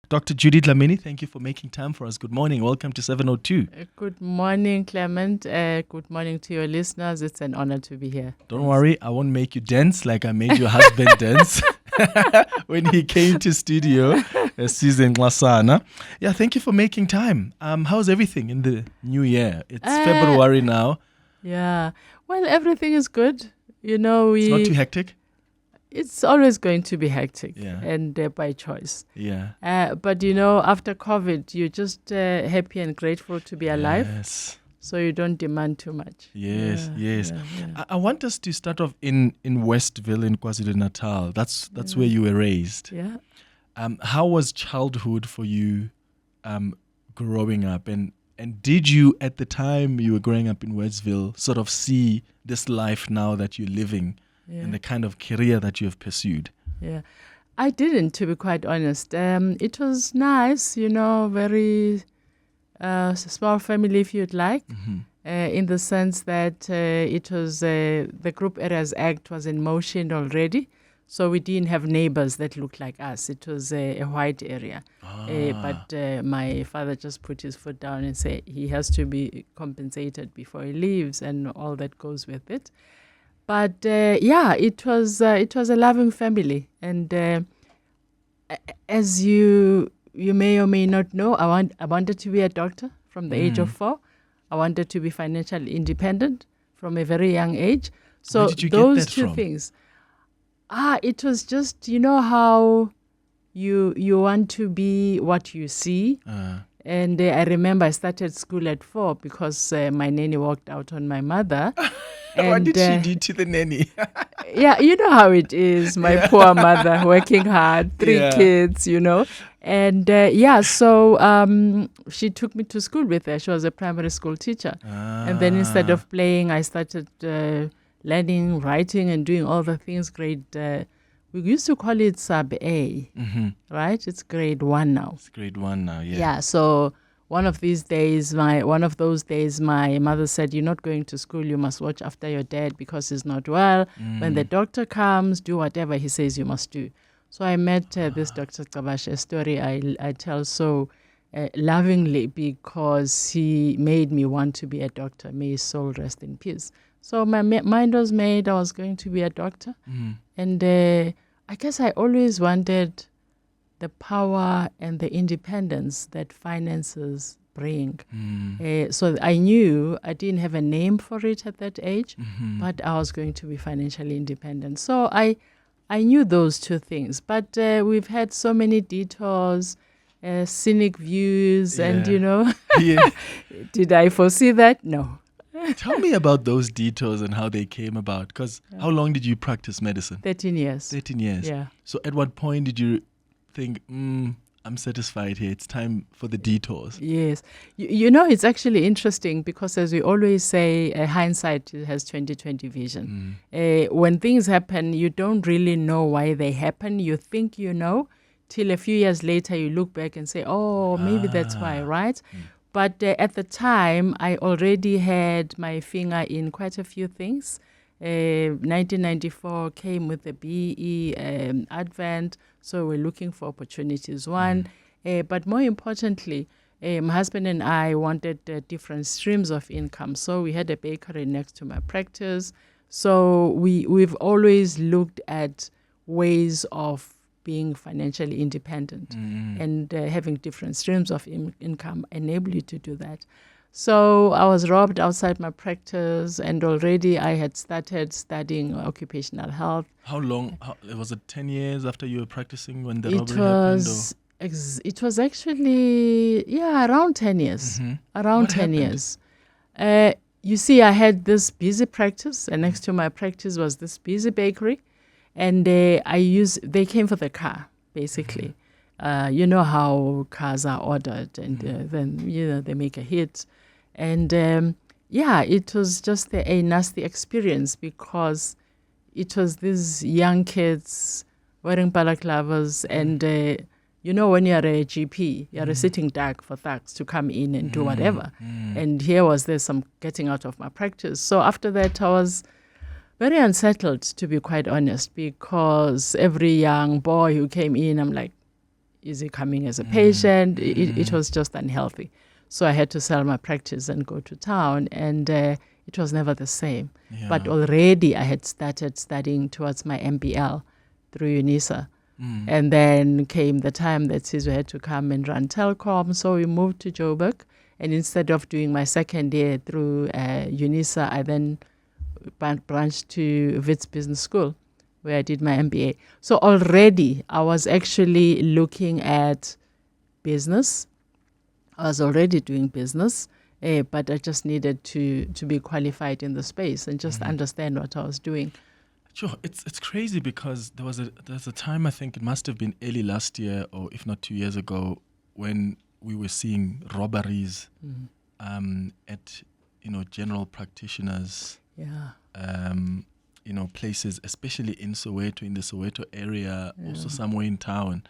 Dr. Judy Dlamini, thank you for making time for us. Good morning. Welcome to 702. Good morning, Clement. Good morning to your listeners. It's an honor to be here. Don't worry, I won't make you dance like I made your husband dance when he came to studio, Susan Glasana. Yeah, thank you for making time. How's everything in the new year? It's February now. Yeah. Well, everything is good. You know, It's not too hectic? It's always going to be hectic, Yeah. and by choice. Yeah. But you know, after COVID, you're just happy and grateful to be alive. Yes. So you don't demand too much. Yes, yes. Yeah. I want us to start off in Westville in KwaZulu-Natal. That's where you were raised. Yeah. How was childhood for you growing up? And did you, at the time you were growing up in Westville, sort of see this life now that you're living and the kind of career that you have pursued? Yeah. I didn't, to be quite honest. It was nice, you know, very small family, if you'd like, in the sense that it was the Group Areas Act was in motion already. So we didn't have neighbors that looked like us. It was a white area. But my father just put his foot down and said he has to be compensated before he leaves and all that goes with it. But it was a loving family. And as you may or may not know, I wanted to be a doctor from the age of 4. I wanted to be financially independent from a very young age. So Where did you those get that two from? things. It was just, you know how you want to be what you see. And I remember I started school at 4 because my nanny walked out on my mother. What did she do to the nanny? Yeah, you know how it is. My poor mother working hard, 3 kids, you know. And so she took me to school with her. She was a primary school teacher. And then instead of playing, I started learning, writing, and doing all the things. We used to call it sub A, right? It's grade 1 now. It's grade 1 now, yeah. Yeah, so one of those days, my mother said, "You're not going to school. You must watch after your dad because he's not well. When the doctor comes, do whatever he says you must do." So I met this Dr. Kabash, a story I tell so lovingly because he made me want to be a doctor. May his soul rest in peace. So my mind was made. I was going to be a doctor. And I guess I always wanted the power and the independence that finances bring. So I knew I didn't have a name for it at that age, but I was going to be financially independent. So I knew those two things. But we've had so many detours, scenic views, and, you know, did I foresee that? No. Tell me about those detours and how they came about. Because how long did you practice medicine? 13 years. 13 years. Yeah. So at what point did you think, I'm satisfied here, it's time for the detours? Yes. You know, it's actually interesting because as we always say, hindsight has 20/20 vision. When things happen, you don't really know why they happen. You think you know, till a few years later you look back and say, oh, maybe that's why, right? But at the time, I already had my finger in quite a few things. 1994 came with the BE advent, so we're looking for opportunities. But more importantly, my husband and I wanted different streams of income. So we had a bakery next to my practice. So we've always looked at ways of being financially independent and having different streams of income enable you to do that. So I was robbed outside my practice, and already I had started studying occupational health. How long? Was it 10 years after you were practicing when the robbery happened? It was actually, around 10 years. Around What 10 happened? years. You see, I had this busy practice, and next to my practice was this busy bakery. And they came for the car, basically. You know how cars are ordered, and then, you know, they make a hit. And, it was just a nasty experience because it was these young kids wearing balaclavas. And, you know, when you're a GP, you're a sitting duck for thugs to come in and do whatever. And here was there some getting out of my practice. So after that, I was very unsettled, to be quite honest, because every young boy who came in, I'm like, Is he coming as a patient? It was just unhealthy. So I had to sell my practice and go to town, and it was never the same. Yeah. But already I had started studying towards my MBL through UNISA. And then came the time that Sizwe had to come and run telecom. So we moved to Joburg. And instead of doing my second year through UNISA, I then branched to Wits Business School, where I did my MBA. So already I was actually looking at business. I was already doing business, but I just needed to be qualified in the space and just understand what I was doing. Sure, it's crazy because there's a time, I think it must have been early last year, or if not 2 years ago, when we were seeing robberies at general practitioners. Yeah. Places, especially in Soweto, in the Soweto area, also somewhere in town.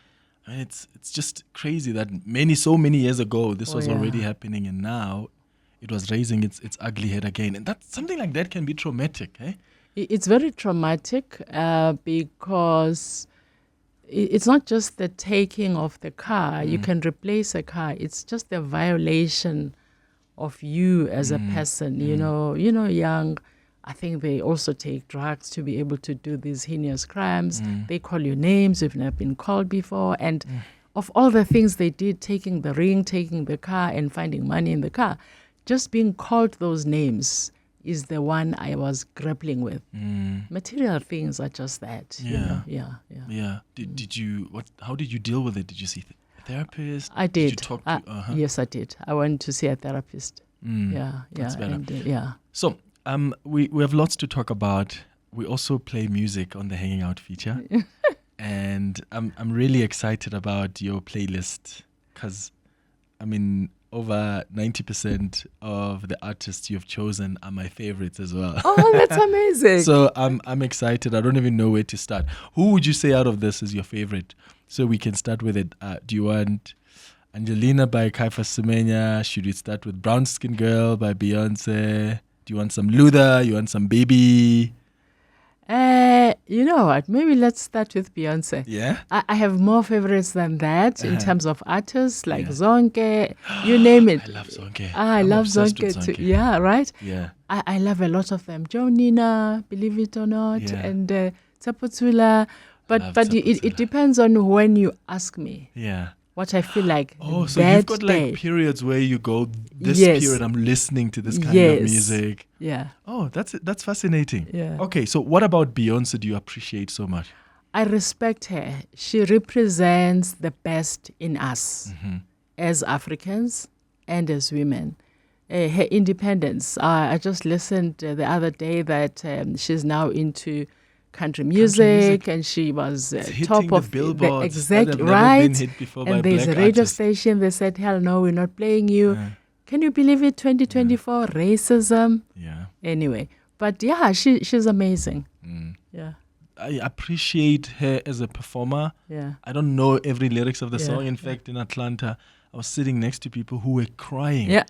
I mean, it's just crazy that so many years ago this was already happening, and now it was raising its ugly head again. And that something like that can be traumatic, eh? It's very traumatic because it's not just the taking of the car. You can replace a car. It's just the violation of you as a person. Young. I think they also take drugs to be able to do these heinous crimes. They call you names you've never been called before. And of all the things they did, taking the ring, taking the car, and finding money in the car, just being called those names is the one I was grappling with. Material things are just that. Yeah. Yeah. Did you? How did you deal with it? Did you see a therapist? I did. Did you talk to? Yes, I did. I went to see a therapist. That's better. And, So we have lots to talk about. We also play music on the Hanging Out feature, and I'm really excited about your playlist because, I mean, over 90% of the artists you've chosen are my favorites as well. Oh, that's amazing! So I'm excited. I don't even know where to start. Who would you say out of this is your favorite? So we can start with it. Do you want Angelina by Caiphus Semenya? Should we start with Brown Skin Girl by Beyonce? Do you want some Luther? You want some Baby? You know what? Maybe let's start with Beyonce. Yeah? I have more favorites than that in terms of artists like Zonke, you name it. I love Zonke. I love Zonke too. Yeah, right? Yeah. I love a lot of them. Joe Nina, believe it or not, and Tsaputsula. But it depends on when you ask me. Yeah. What I feel like. Oh, so you've got like periods where you go, this period I'm listening to this kind of music. Yeah. Oh, that's fascinating. Yeah. Okay, so what about Beyonce do you appreciate so much? I respect her. She represents the best in us as Africans and as women. Her independence. I just listened the other day that she's now into country music, and she was top of the exact right. And there's a radio station. They said, "Hell no, we're not playing you." Can you believe it? 2024 racism. Yeah. Anyway, but yeah, she's amazing. Yeah. I appreciate her as a performer. Yeah. I don't know every lyrics of the song. In fact, in Atlanta, I was sitting next to people who were crying as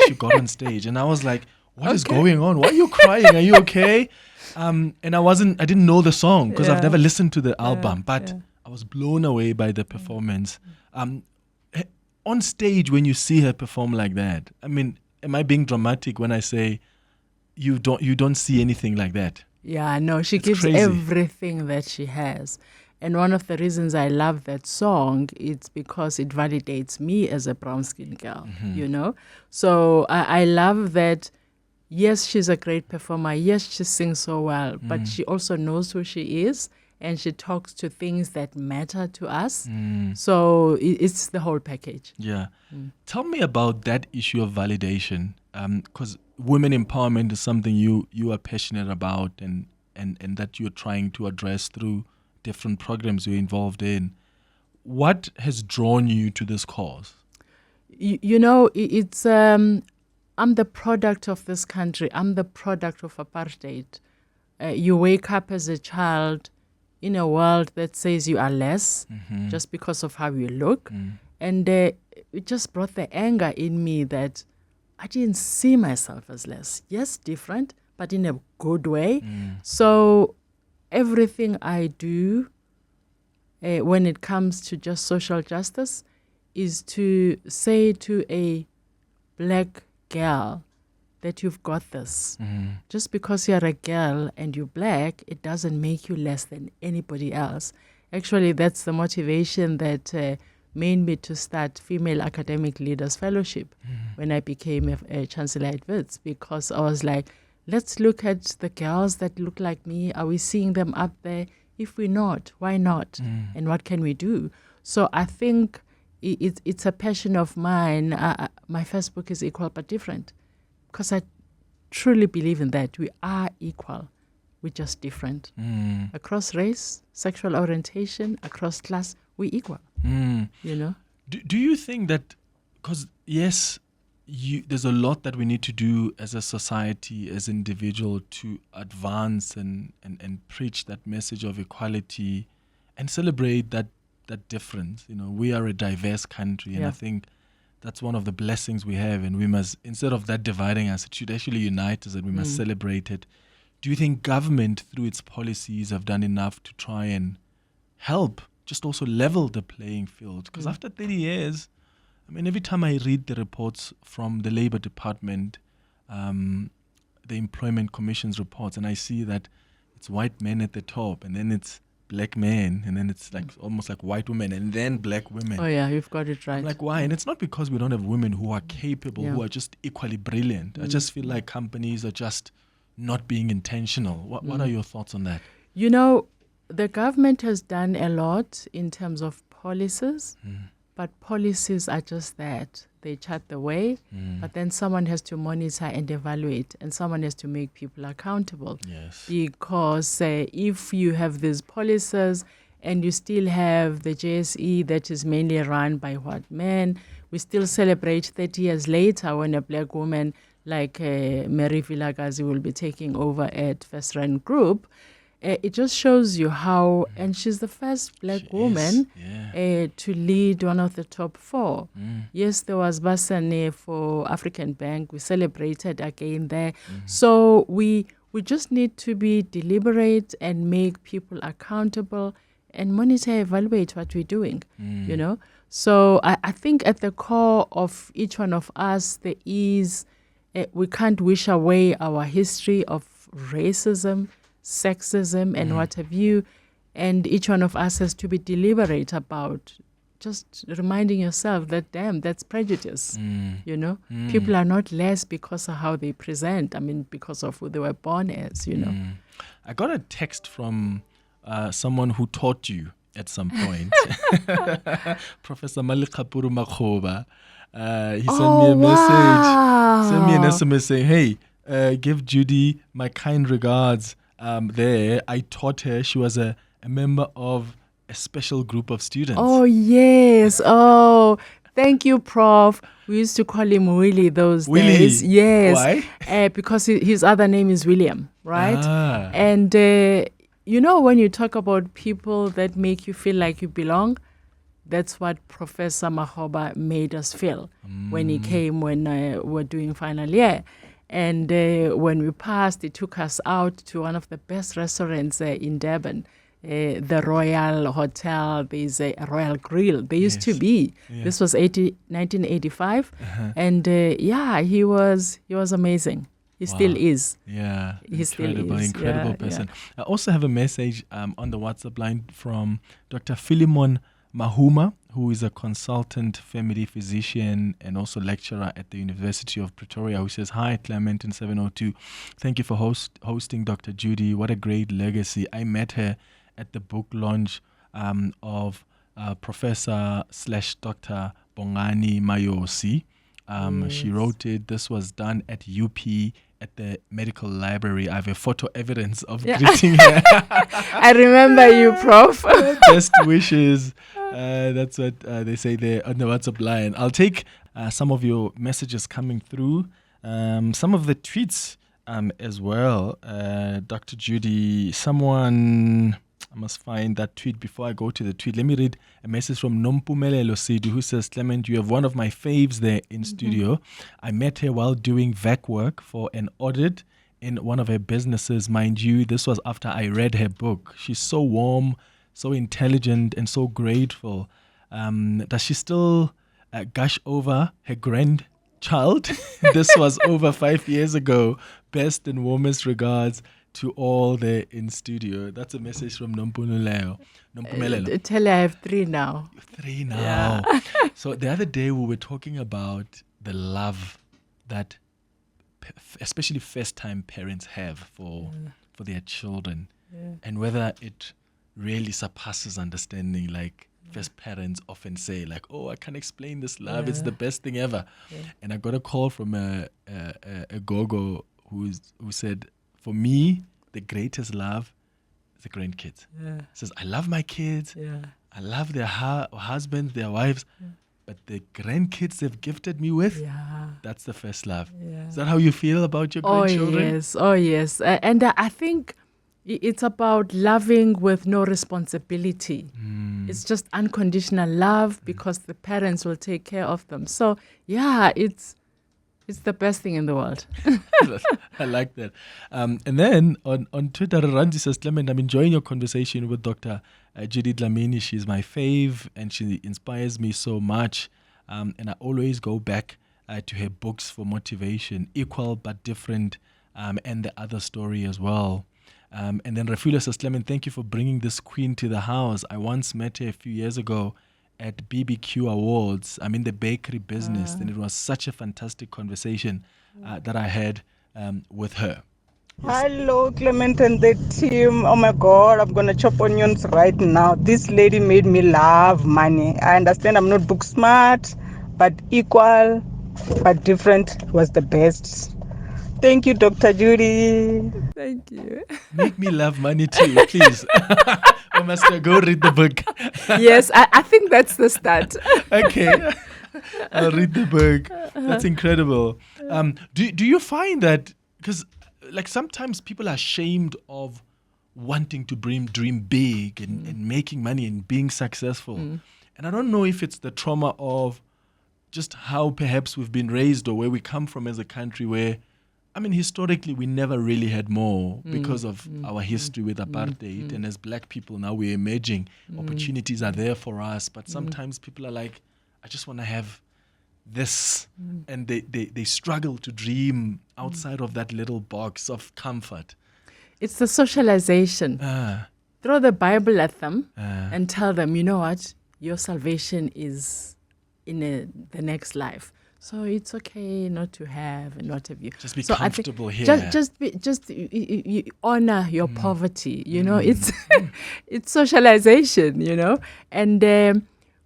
she got on stage, and I was like, "What is going on? Why are you crying? Are you okay?" And I didn't know the song because I've never listened to the album, but I was blown away by the performance. On stage, when you see her perform like that, I mean, am I being dramatic when I say you don't see anything like that? Yeah, no, she gives everything that she has. And one of the reasons I love that song is because it validates me as a brown-skinned girl, So I love that. Yes, she's a great performer. Yes, she sings so well, but she also knows who she is, and she talks to things that matter to us. So it's the whole package. Yeah. Tell me about that issue of validation, because women empowerment is something you are passionate about and that you're trying to address through different programs you're involved in. What has drawn you to this cause? It's... I'm the product of this country. I'm the product of apartheid. You wake up as a child in a world that says you are less just because of how you look. And it just brought the anger in me that I didn't see myself as less. Yes, different, but in a good way. So everything I do when it comes to just social justice is to say to a black girl that you've got this. Just because you're a girl and you're black, it doesn't make you less than anybody else. Actually, that's the motivation that made me to start Female Academic Leaders Fellowship when I became a chancellor at Wits, because I was like, let's look at the girls that look like me. Are we seeing them up there? If we're not, why not? And what can we do? So I think it's a passion of mine. My first book is Equal But Different, because I truly believe in that. We are equal. We're just different. Across race, sexual orientation, across class, we're equal. You know? Do you think that, because yes, there's a lot that we need to do as a society, as individual, to advance and preach that message of equality and celebrate that difference. You know, we are a diverse country, and I think that's one of the blessings we have, and we must, instead of that dividing us, it should actually unite us, and we must celebrate it. Do you think government, through its policies, have done enough to try and help just also level the playing field? Because after 30 years, I mean, every time I read the reports from the Labour Department, the Employment Commission's reports, and I see that it's white men at the top, and then it's black men, and then it's like almost like white women, and then black women. Oh yeah, you've got it right. I'm like, why? And it's not because we don't have women who are capable, who are just equally brilliant. I just feel like companies are just not being intentional. What are your thoughts on that? You know, the government has done a lot in terms of policies, but policies are just that. They chart the way, but then someone has to monitor and evaluate, and someone has to make people accountable. Yes. Because if you have these policies and you still have the JSE that is mainly run by white men, we still celebrate 30 years later when a black woman like Mary Vilagazi will be taking over at First Rand Group. It just shows you how, and she's the first black woman to lead one of the top 4. Yes, there was Basane for African Bank. We celebrated again there. So we just need to be deliberate and make people accountable and monitor, evaluate what we're doing, you know. So I think at the core of each one of us, there is, we can't wish away our history of racism, sexism, and what have you. And each one of us has to be deliberate about just reminding yourself that, damn, that's prejudice. You know, people are not less because of how they present. I mean, because of who they were born as, you know. I got a text from someone who taught you at some point. Professor Malikapuru Makhoba. He sent me a message. Sent me an SMS saying, hey, give Judy my kind regards. There, I taught her. She was a member of a special group of students. Oh, yes. Oh, thank you, Prof. We used to call him Willie those days. Yes. Why? Because his other name is William, right? And, you know, when you talk about people that make you feel like you belong, that's what Professor Makhoba made us feel when he came when we were doing final year. And when we passed, he took us out to one of the best restaurants in Durban, the Royal Hotel. There's a Royal Grill. There used to be. This was 1985. And he was amazing. He still is. Yeah, he incredible person. I also have a message on the WhatsApp line from Dr. Philemon Mahuma, who is a consultant family physician and also lecturer at the University of Pretoria, who says, hi, Clement in 702. Thank you for hosting Dr. Judy. What a great legacy. I met her at the book launch of Professor / Dr. Bongani Mayosi. She wrote it. This was done at UP at the medical library. I have a photo evidence of greeting her. I remember you, Prof. Best wishes. That's what they say there on the WhatsApp line. I'll take some of your messages coming through, some of the tweets as well. Dr. Judy, I must find that tweet before I go to the tweet. Let me read a message from Nompumelelo Sidu, who says, Clement, you have one of my faves there in studio. I met her while doing VAC work for an audit in one of her businesses. Mind you, this was after I read her book. She's so warm, so intelligent and so grateful. Does she still gush over her grandchild? This was over 5 years ago. Best and warmest regards to all there in studio. That's a message from Nompumelelo. Tell her I have 3 now. 3 now. Yeah. So the other day we were talking about the love that especially first-time parents have for their children, and whether it really surpasses understanding. Like first parents often say, like, "Oh, I can't explain this love. It's the best thing ever." And I got a call from a gogo who said, "For me, the greatest love is the grandkids." Says, "I love my kids. I love their husbands, their wives." But the grandkids they've gifted me with, that's the first love. Is that how you feel about your grandchildren? Oh, yes. And I think it's about loving with no responsibility. It's just unconditional love because the parents will take care of them. So, yeah, it's the best thing in the world. I like that. And then on Twitter, Ranzi says, "Clement, I'm enjoying your conversation with Dr. Judy Dlamini. She's my fave and she inspires me so much. And I always go back to her books for motivation, Equal but Different, and the other story as well." And then Refula says, "Clement, thank you for bringing this queen to the house. I once met her a few years ago at BBQ Awards. I'm in the bakery business, and it was such a fantastic conversation that I had with her." Yes. Hello, Clement and the team. Oh my God, I'm going to chop onions right now. This lady made me love money. I understand I'm not book smart, but equal, but different was the best. Thank you, Dr. Judy. Thank you. Make me love money too, please. I must go read the book. Yes, I think that's the start. Okay. I'll read the book. That's incredible. Do you find that, because like sometimes people are ashamed of wanting to dream big and making money and being successful. And I don't know if it's the trauma of just how perhaps we've been raised or where we come from as a country where, I mean, historically, we never really had more because of our history with apartheid. And as black people now, we're emerging. Opportunities are there for us. But sometimes people are like, I just want to have this. And they struggle to dream outside of that little box of comfort. It's the socialization. Throw the Bible at them and tell them, you know what? Your salvation is in the next life. So it's okay not to have and not have you. Just be comfortable here. You honor your poverty. You know, it's it's socialization. You know, and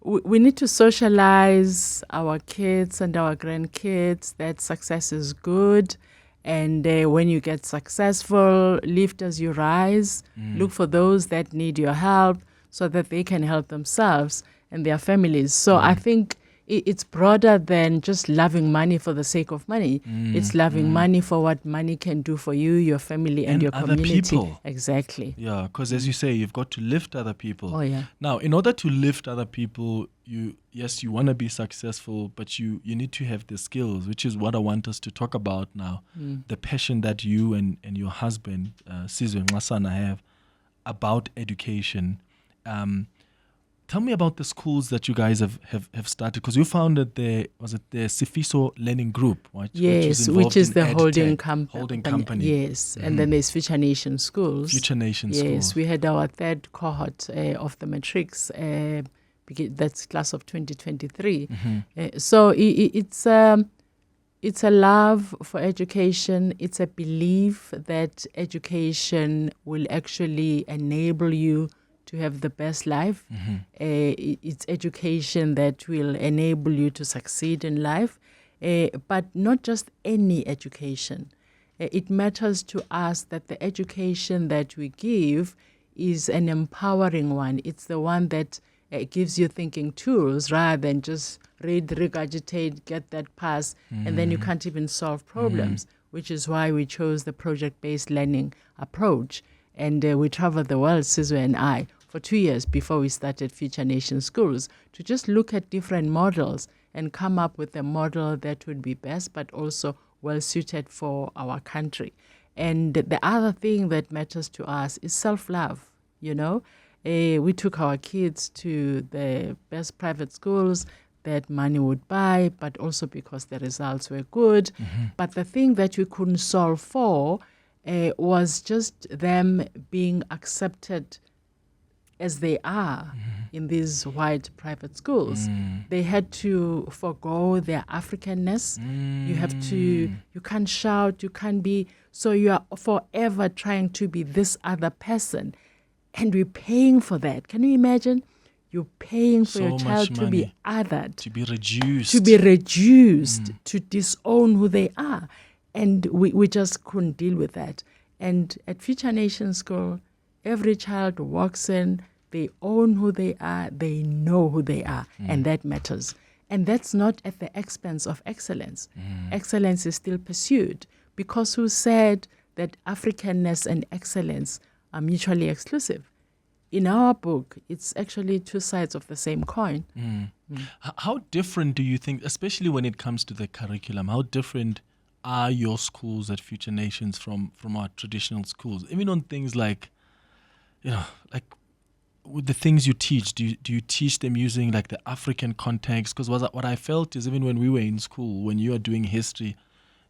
we need to socialize our kids and our grandkids that success is good, and when you get successful, lift as you rise. Look for those that need your help so that they can help themselves and their families. So I think it's broader than just loving money for the sake of money. It's loving money for what money can do for you, your family, and your other community. People. Exactly. Yeah, because as you say, you've got to lift other people. Oh, yeah. Now, in order to lift other people, you want to be successful, but you need to have the skills, which is what I want us to talk about now. The passion that you and your husband, Sizwe Ngasana, have about education. Tell me about the schools that you guys have started, because you founded the Sifiso Learning Group, right? Yes, which is the holding company. Yes, and then there's Future Nation Schools. Future Nation Schools. Yes, we had our third cohort of the matrics. That's class of 2023. So it's a love for education. It's a belief that education will actually enable you to have the best life. It's education that will enable you to succeed in life, but not just any education. It matters to us that the education that we give is an empowering one. It's the one that gives you thinking tools rather than just read, regurgitate, get that pass, and then you can't even solve problems, which is why we chose the project-based learning approach. And we traveled the world, Sizwe and I, for 2 years before we started Future Nation Schools, to just look at different models and come up with a model that would be best, but also well-suited for our country. And the other thing that matters to us is self-love, you know. We took our kids to the best private schools that money would buy, but also because the results were good. But the thing that we couldn't solve for was just them being accepted as they are in these white private schools. They had to forgo their Africanness. You can't shout, you can't be, so you are forever trying to be this other person. And we're paying for that. Can you imagine? You're paying for your child to be othered. To be reduced. To disown who they are. And we just couldn't deal with that. And at Future Nation School, every child walks in, they own who they are, they know who they are, and that matters. And that's not at the expense of excellence. Excellence is still pursued, because who said that Africanness and excellence are mutually exclusive? In our book, it's actually two sides of the same coin. How different do you think, especially when it comes to the curriculum, how different are your schools at Future Nations from our traditional schools? Even on things like, like with the things you teach, do you teach them using like the African context? Because what I felt is, even when we were in school, when you are doing history,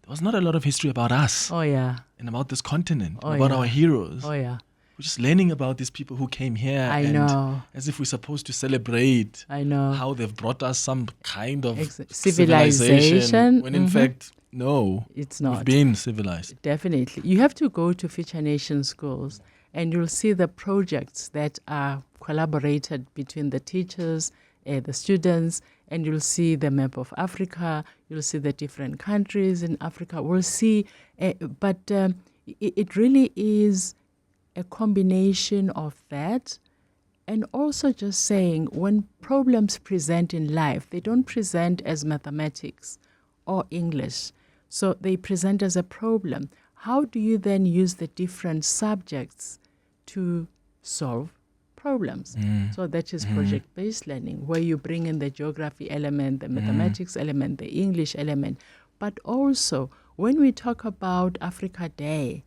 there was not a lot of history about us. Oh, yeah. And about this continent, about our heroes. Oh, yeah. We're just learning about these people who came here. I know. As if we're supposed to celebrate how they've brought us some kind of civilization. When in fact, no. It's not. We've been civilized. Definitely. You have to go to Future Nation schools and you'll see the projects that are collaborated between the teachers, the students, and you'll see the map of Africa. You'll see the different countries in Africa. We'll see, but it really is a combination of that, and also just saying, when problems present in life, they don't present as mathematics or English. So they present as a problem. How do you then use the different subjects to solve problems? So that is project-based learning, where you bring in the geography element, the mathematics element, the English element. But also, when we talk about Africa Day,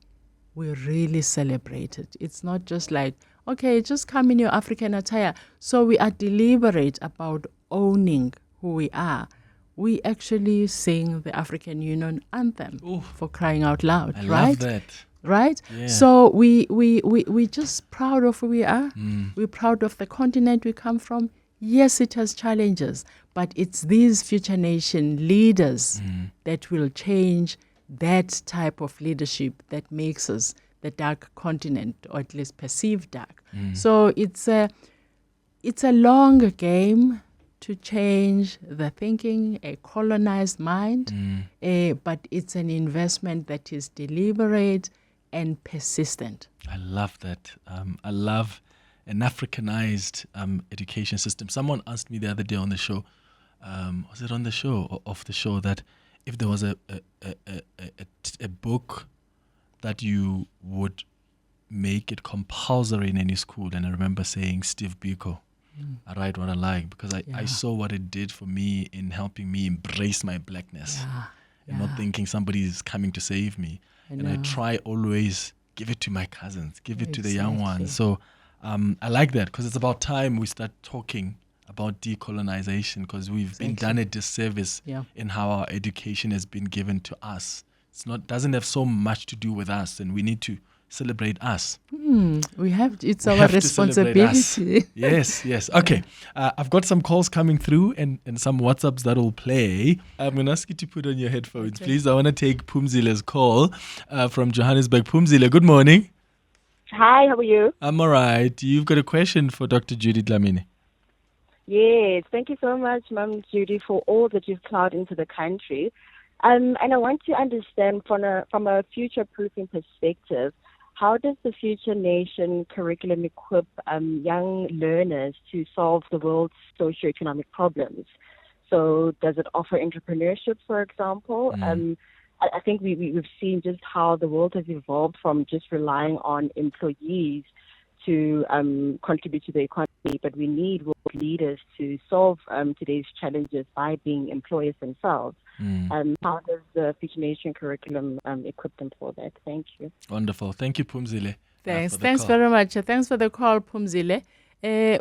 we really celebrate it. It's not just like, okay, just come in your African attire. So we are deliberate about owning who we are. We actually sing the African Union anthem, for crying out loud, I right? love that. Right? Yeah. So we just proud of who we are. We're proud of the continent we come from. Yes, it has challenges, but it's these Future Nation leaders that will change that type of leadership that makes us the dark continent, or at least perceived dark. So it's a long game to change the thinking, a colonized mind, but it's an investment that is deliberate and persistent. I love that. I love an Africanized education system. Someone asked me the other day on the show, was it on the show or off the show, that if there was a book that you would make it compulsory in any school, and I remember saying Steve Biko, I Write What I Like, because I saw what it did for me in helping me embrace my blackness and not thinking somebody is coming to save me. And I try always give it to my cousins, give it to the young ones. So I like that, because it's about time we start talking about decolonization, because we've been done a disservice in how our education has been given to us. Doesn't have so much to do with us, and we need to celebrate us. It's our responsibility. Yes. Okay. I've got some calls coming through and some WhatsApps that will play. I'm going to ask you to put on your headphones, please. I want to take Phumzile's call from Johannesburg. Phumzile, good morning. Hi, how are you? I'm all right. You've got a question for Dr. Judy Dlamini. Yes, thank you so much, Ma'am Judy, for all that you've plowed into the country. And I want to understand from a future-proofing perspective, how does the Future Nation curriculum equip young learners to solve the world's socioeconomic problems? So does it offer entrepreneurship, for example? I think we've seen just how the world has evolved from just relying on employees to contribute to the economy, but we need world leaders to solve today's challenges by being employers themselves. How does the Future Nation curriculum equip them for that? Thank you. Wonderful. Thank you, Phumzile. Thanks. for the Thanks call. very much. Thanks for the call, Pumzile.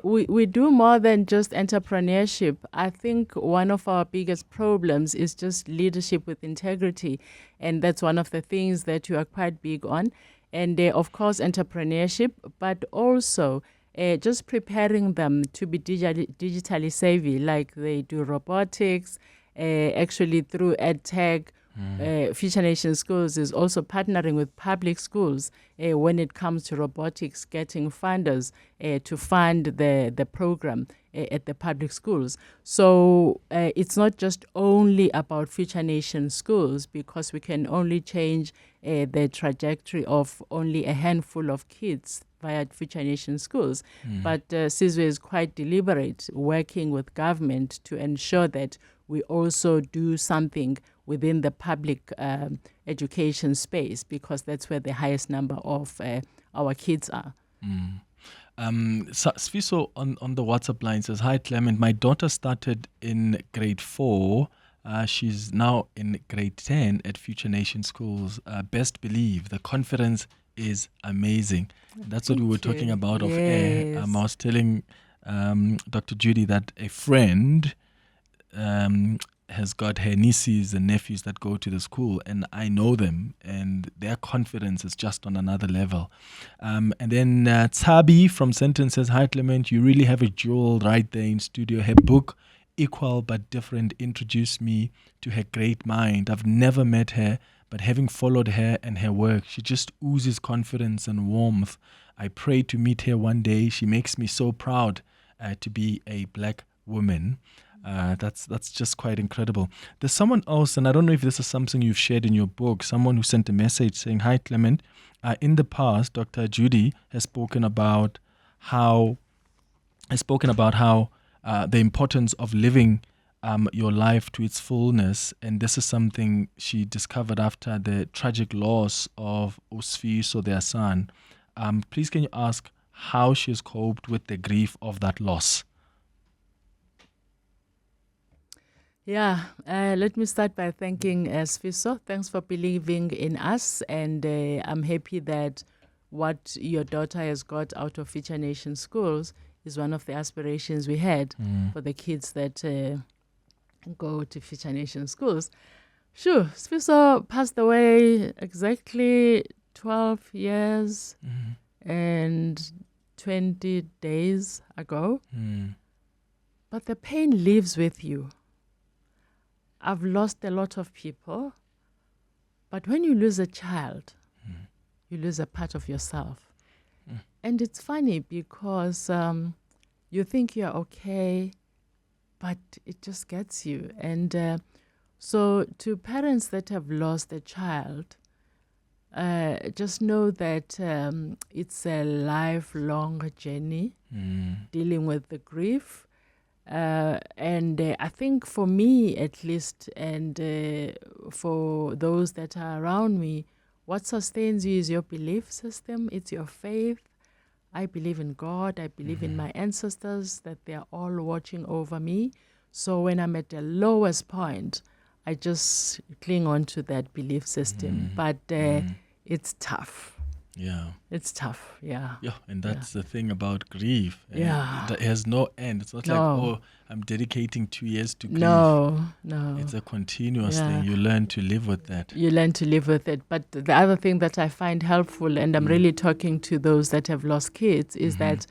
We do more than just entrepreneurship. I think one of our biggest problems is just leadership with integrity. And that's one of the things that you are quite big on. And of course, entrepreneurship, but also just preparing them to be digitally savvy, like they do robotics, actually through EdTech. Future Nation Schools is also partnering with public schools when it comes to robotics, getting funders to fund the program at the public schools. So it's not just only about Future Nation Schools, because we can only change the trajectory of only a handful of kids via Future Nation Schools. But Sizwe is quite deliberate, working with government to ensure that we also do something within the public education space, because that's where the highest number of our kids are. Sfiso on the WhatsApp line says, "Hi Clement, my daughter started in grade 4. She's now in grade 10 at Future Nation Schools. Best believe the confidence is amazing." That's what we were talking about off air. I was telling Dr. Judy that a friend has got her nieces and nephews that go to the school, and I know them, and their confidence is just on another level. And then Tsabi from Senton says, "Hi Clement, you really have a jewel right there in studio. Her book, Equal But Different, introduced me to her great mind. I've never met her, but having followed her and her work, she just oozes confidence and warmth. I pray to meet her one day. She makes me so proud to be a black woman." That's just quite incredible. There's someone else, and I don't know if this is something you've shared in your book, someone who sent a message saying, "Hi Clement, in the past, Dr. Judy has spoken about how the importance of living your life to its fullness, and this is something she discovered after the tragic loss of Usfiso, their son. Please can you ask how she has coped with the grief of that loss?" Yeah, let me start by thanking Sfiso. Thanks for believing in us, and I'm happy that what your daughter has got out of Future Nation Schools is one of the aspirations we had for the kids that go to Future Nation Schools. Sure, Sfiso passed away exactly 12 years and 20 days ago, but the pain lives with you. I've lost a lot of people, but when you lose a child, you lose a part of yourself. And it's funny because you think you're okay, but it just gets you. And so to parents that have lost a child, just know that it's a lifelong journey dealing with the grief. And I think for me at least, and for those that are around me, what sustains you is your belief system. It's your faith. I believe in God. I believe in my ancestors, that they are all watching over me. So when I'm at the lowest point, I just cling on to that belief system. But it's tough. Yeah. It's tough, yeah. Yeah, and that's the thing about grief. Yeah. It has no end. It's not like, oh, I'm dedicating 2 years to grief. No. It's a continuous thing. You learn to live with that. You learn to live with it. But the other thing that I find helpful, and I'm really talking to those that have lost kids, is that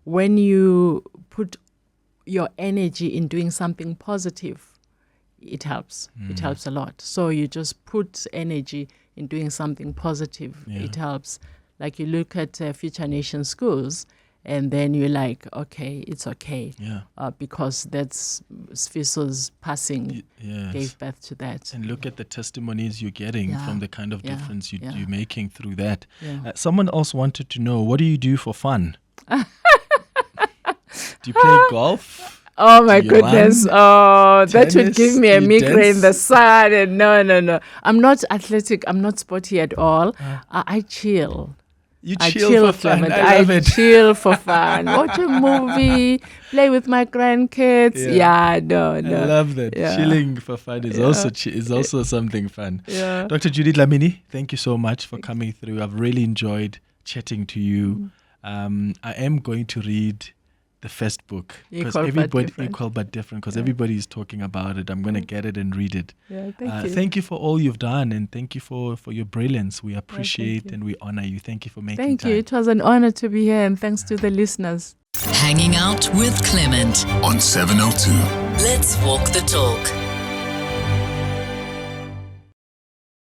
when you put your energy in doing something positive, it helps. It helps a lot. So you just put energy in doing something positive. It helps. Like you look at Future Nation Schools, and then you're like, okay, it's okay. Because that's Sfiso's passing gave birth to that. And look at the testimonies you're getting from the kind of difference you're making through that. Someone else wanted to know, what do you do for fun? Do you play golf? Oh my goodness. Oh, that would give me a migraine in the sun. And no. I'm not athletic. I'm not sporty at all. I chill. You chill for fun. I love it. Chill for fun. Watch a movie, play with my grandkids. No. I love that. Chilling for fun is also something fun. Dr. Judy Dlamini, thank you so much for coming through. I've really enjoyed chatting to you. I am going to read the first book because equal but different, because everybody is talking about it. I'm going to get it and read it. Yeah, thank you. Thank you for all you've done, and thank you for your brilliance. We appreciate and we honor you. Thank you for making time. Thank you. It was an honor to be here, and thanks to the listeners. Hanging out with Clement on 702. Let's walk the talk.